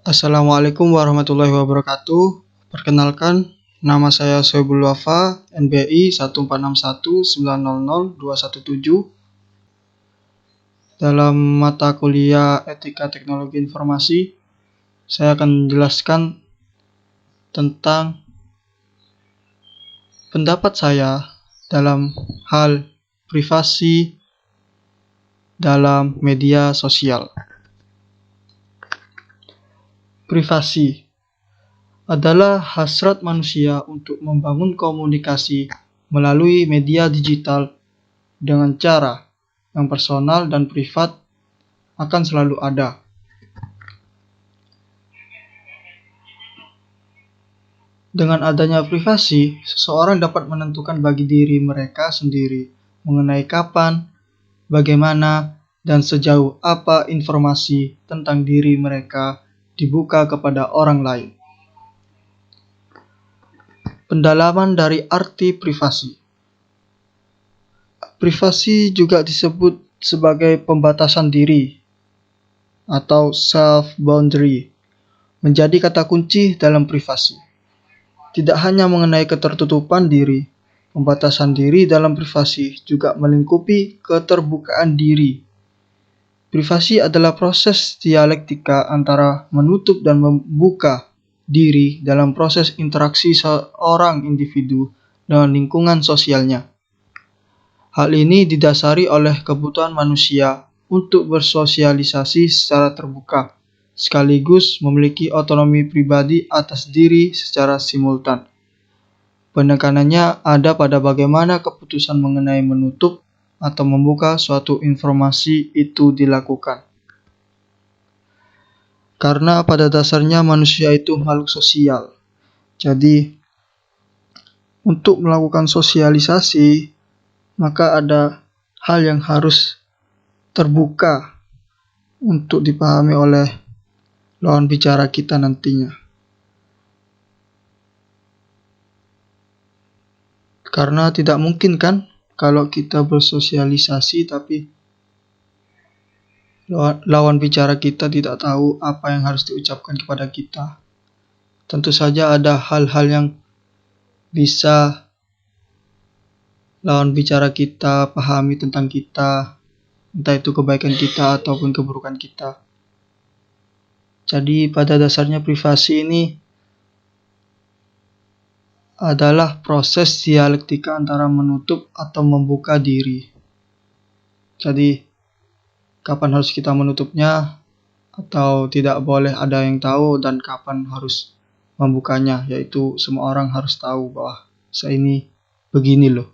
Assalamualaikum warahmatullahi wabarakatuh. Perkenalkan, nama saya Soebul Wafa, NBI 1461900217. Dalam mata kuliah Etika Teknologi Informasi, saya akan menjelaskan tentang pendapat saya dalam hal privasi dalam media sosial. Privasi adalah hasrat manusia untuk membangun komunikasi melalui media digital dengan cara yang personal dan privat akan selalu ada. Dengan adanya privasi, seseorang dapat menentukan bagi diri mereka sendiri mengenai kapan, bagaimana, dan sejauh apa informasi tentang diri mereka dibuka kepada orang lain. Pendalaman dari arti privasi. Privasi juga disebut sebagai pembatasan diri atau self-boundary, menjadi kata kunci dalam privasi. Tidak hanya mengenai ketertutupan diri, pembatasan diri dalam privasi juga melingkupi keterbukaan diri. Privasi adalah proses dialektika antara menutup dan membuka diri dalam proses interaksi seorang individu dengan lingkungan sosialnya. Hal ini didasari oleh kebutuhan manusia untuk bersosialisasi secara terbuka, sekaligus memiliki otonomi pribadi atas diri secara simultan. Penekanannya ada pada bagaimana keputusan mengenai menutup atau membuka suatu informasi itu dilakukan. Karena pada dasarnya manusia itu makhluk sosial. Jadi, untuk melakukan sosialisasi, maka ada hal yang harus terbuka untuk dipahami oleh lawan bicara kita nantinya. Karena tidak mungkin kan kalau kita bersosialisasi tapi lawan bicara kita tidak tahu apa yang harus diucapkan kepada kita. Tentu saja ada hal-hal yang bisa lawan bicara kita pahami tentang kita, entah itu kebaikan kita ataupun keburukan kita. Jadi pada dasarnya privasi ini adalah proses dialektika antara menutup atau membuka diri. Jadi, kapan harus kita menutupnya atau tidak boleh ada yang tahu dan kapan harus membukanya, yaitu semua orang harus tahu bahwa saya ini begini loh.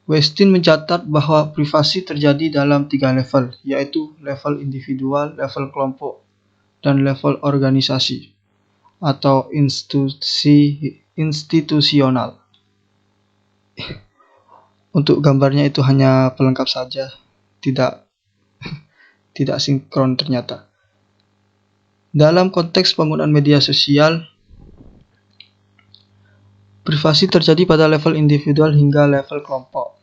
Westin mencatat bahwa privasi terjadi dalam 3 level, yaitu level individual, level kelompok, dan level organisasi atau institusional. Untuk gambarnya itu hanya pelengkap saja, tidak sinkron ternyata. Dalam konteks penggunaan media sosial, privasi terjadi pada level individual hingga level kelompok.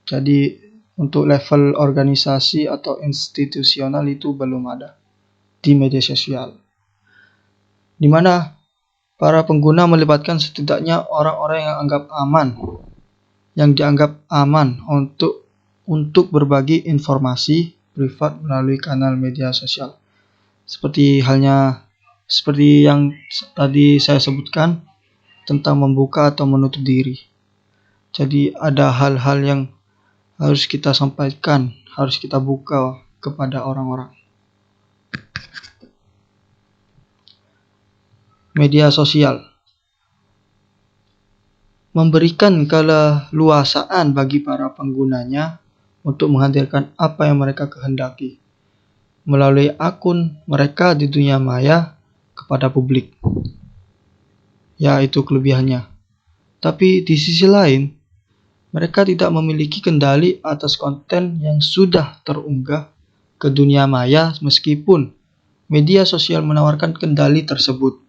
Jadi untuk level organisasi atau institusional itu belum ada di media sosial, di mana para pengguna melibatkan setidaknya orang-orang yang dianggap aman untuk berbagi informasi privat melalui kanal media sosial. Seperti yang tadi saya sebutkan tentang membuka atau menutup diri. Jadi ada hal-hal yang harus kita sampaikan, harus kita buka kepada orang-orang. Media sosial memberikan keleluasaan bagi para penggunanya untuk menghadirkan apa yang mereka kehendaki melalui akun mereka di dunia maya kepada publik. Ya, itu kelebihannya. Tapi di sisi lain, mereka tidak memiliki kendali atas konten yang sudah terunggah ke dunia maya meskipun media sosial menawarkan kendali tersebut.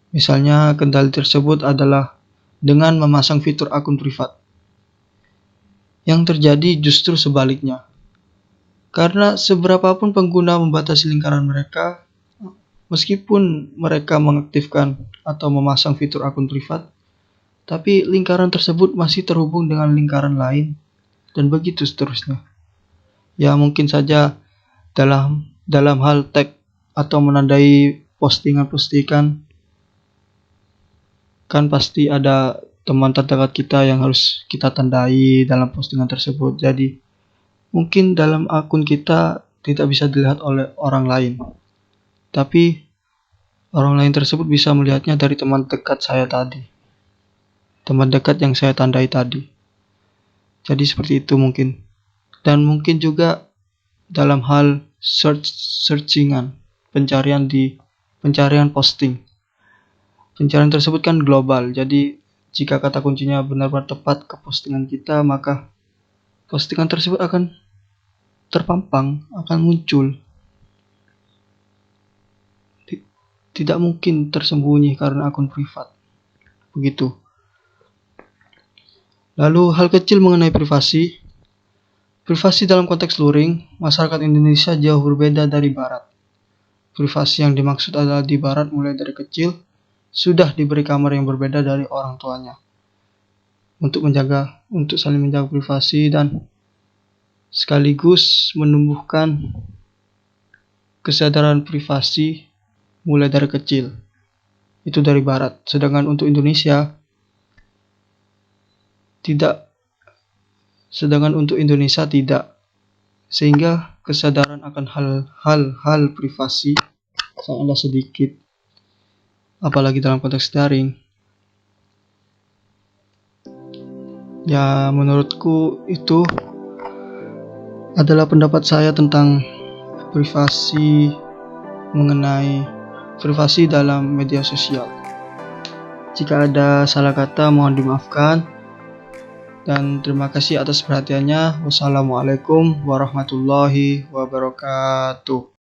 Misalnya kendali tersebut adalah dengan memasang fitur akun privat. Yang terjadi justru sebaliknya. Karena seberapapun pengguna membatasi lingkaran mereka, meskipun mereka mengaktifkan atau memasang fitur akun privat, tapi lingkaran tersebut masih terhubung dengan lingkaran lain, dan begitu seterusnya. Ya, mungkin saja dalam hal tag atau menandai postingan-postingan, kan pasti ada teman terdekat kita yang harus kita tandai dalam postingan tersebut. Jadi, mungkin dalam akun kita tidak bisa dilihat oleh orang lain, tapi orang lain tersebut bisa melihatnya dari teman dekat saya tadi, teman dekat yang saya tandai tadi. Jadi seperti itu mungkin. Dan mungkin juga dalam hal searchingan, pencarian posting. Pencarian tersebut kan global, jadi jika kata kuncinya benar-benar tepat ke postingan kita, maka postingan tersebut akan terpampang, akan muncul. Tidak mungkin tersembunyi karena akun privat. Begitu. Lalu hal kecil mengenai privasi. Privasi dalam konteks luring, masyarakat Indonesia jauh berbeda dari Barat. Privasi yang dimaksud adalah di Barat mulai dari kecil sudah diberi kamar yang berbeda dari orang tuanya untuk saling menjaga privasi dan sekaligus menumbuhkan kesadaran privasi mulai dari kecil. Itu dari Barat. Sedangkan untuk Indonesia tidak. Sehingga kesadaran akan hal-hal privasi sangatlah sedikit, apalagi dalam konteks daring. Ya, menurutku itu adalah pendapat saya tentang privasi, mengenai privasi dalam media sosial. Jika ada salah kata, mohon dimaafkan. Dan terima kasih atas perhatiannya. Wassalamualaikum warahmatullahi wabarakatuh.